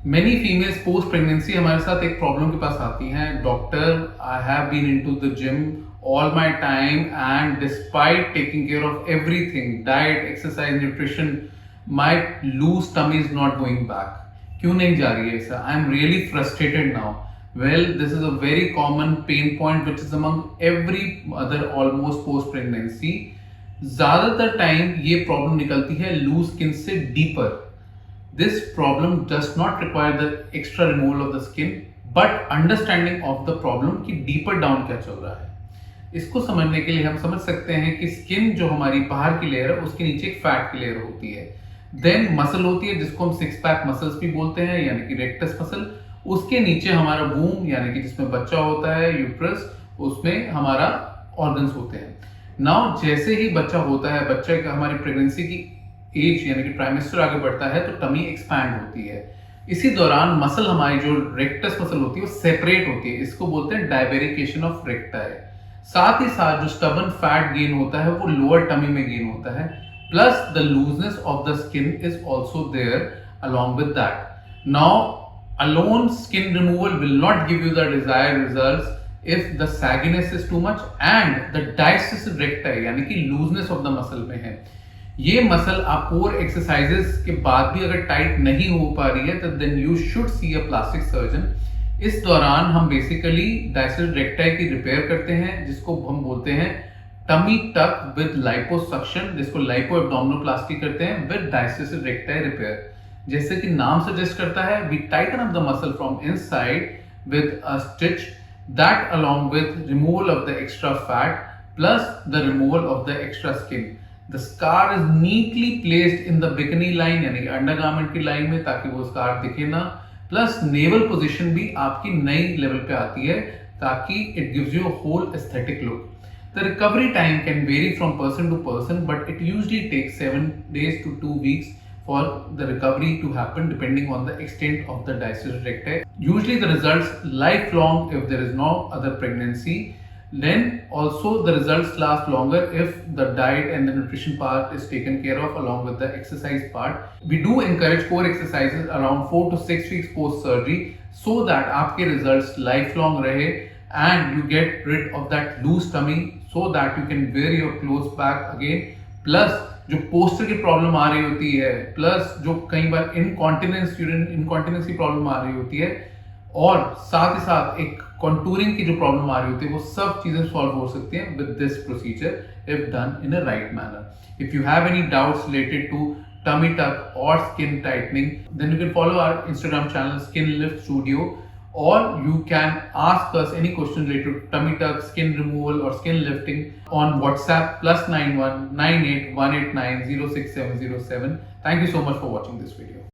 Many females post pregnancy हमारे साथ एक प्रॉब्लम के पास आती हैं, doctor I have been into the gym all my time and despite taking care of everything, diet, exercise, nutrition, my loose tummy is not going back. क्यों नहीं जा रही है ऐसा? I am really frustrated now. Well, this is a very common pain point which is among every mother almost post pregnancy. ज़्यादातर time ये problem निकलती है लूज स्किन से deeper. This problem does not require the extra removal of the skin, but understanding of the problem कि deeper down क्या चल रहा है. इसको समझने के लिए हम समझ सकते हैं कि स्किन जो हमारी बाहर की लेयर है उसके नीचे एक फैट की लेयर होती है. देन मसल होती है जिसको हम सिक्स पैक मसल्स भी बोलते हैं, यानी कि रेक्टस मसल. उसके नीचे हमारा वूम यानी कि जिसमें बच्चा होता है, यूट्रस, उसमें हमारा ऑर्गन्स होते हैं. नाउ जैसे ही बच्चा होता है, बच्चे का हमारी प्रेगनेंसी की एज यानी कि ट्राइमेस्टर आगे बढ़ता है तो टमी एक्सपैंड होती है. इसी दौरान मसल हमारी जो रेक्टस मसल होती है वो सेपरेट होती है. इसको बोलते हैं डाइवेरिकेशन ऑफ रेक्टाई. साथ ही साथ जो स्टबन फैट गेन होता है वो लोअर टमी में गेन होता है. Plus the looseness of the skin is also there along with that. Now, alone skin removal will not give you the desired results if the sagginess is too much and the diastasis recti यानी कि looseness of the muscle में है. ये muscle आप core exercises के बाद भी अगर टाइट नहीं हो पा रही है तो then you should see a plastic surgeon. इस दौरान हम बेसिकली डायस्टेसिस रेक्टाई की रिपेयर करते हैं जिसको हम बोलते हैं टमी टक विद लाइपोसक्शन, जिसको लिपोएब्डोमिनोप्लास्टी करते हैं विद डायस्टेसिस रेक्टाई रिपेयर. जैसे कि नाम सजेस्ट करता है, we tighten up the muscle from inside with a stitch that along with removal of the extra fat plus the removal of the extra skin. The scar is neatly placed in the bikini line यानी undergarment की line में ताकि वो scar दिखे ना. Plus naval position भी आपकी नई लेवल पे आती है ताकि it gives you a whole aesthetic look. The recovery time can vary from person to person, but it usually takes 7 days to 2 weeks for the recovery to happen depending on the extent of the diastasis recti. Usually the results lifelong if there is no other pregnancy. Then also the results last longer if the diet and the nutrition part is taken care of along with the exercise part. We do encourage core exercises around 4 to 6 weeks post surgery so that आपके results lifelong रहे and you get rid of that loose tummy so that you can wear your clothes back again. Plus जो poster की problem आ रही होती है, plus जो कई बार incontinence urine incontinence की प्रॉब्लम आ रही होती है, और साथ ही साथ एक कॉन्टूरिंग की जो प्रॉब्लम आ रही होती है, वो सब चीजें सॉल्व हो सकती हैं with this procedure if done in a right manner. If you have any doubts related to tummy tuck or skin tightening, then you can follow our Instagram channel Skin Lift Studio, or you can ask us any question related to tummy tuck, skin removal or skin lifting on WhatsApp +91 98 189 06707. Thank you so much for watching this video.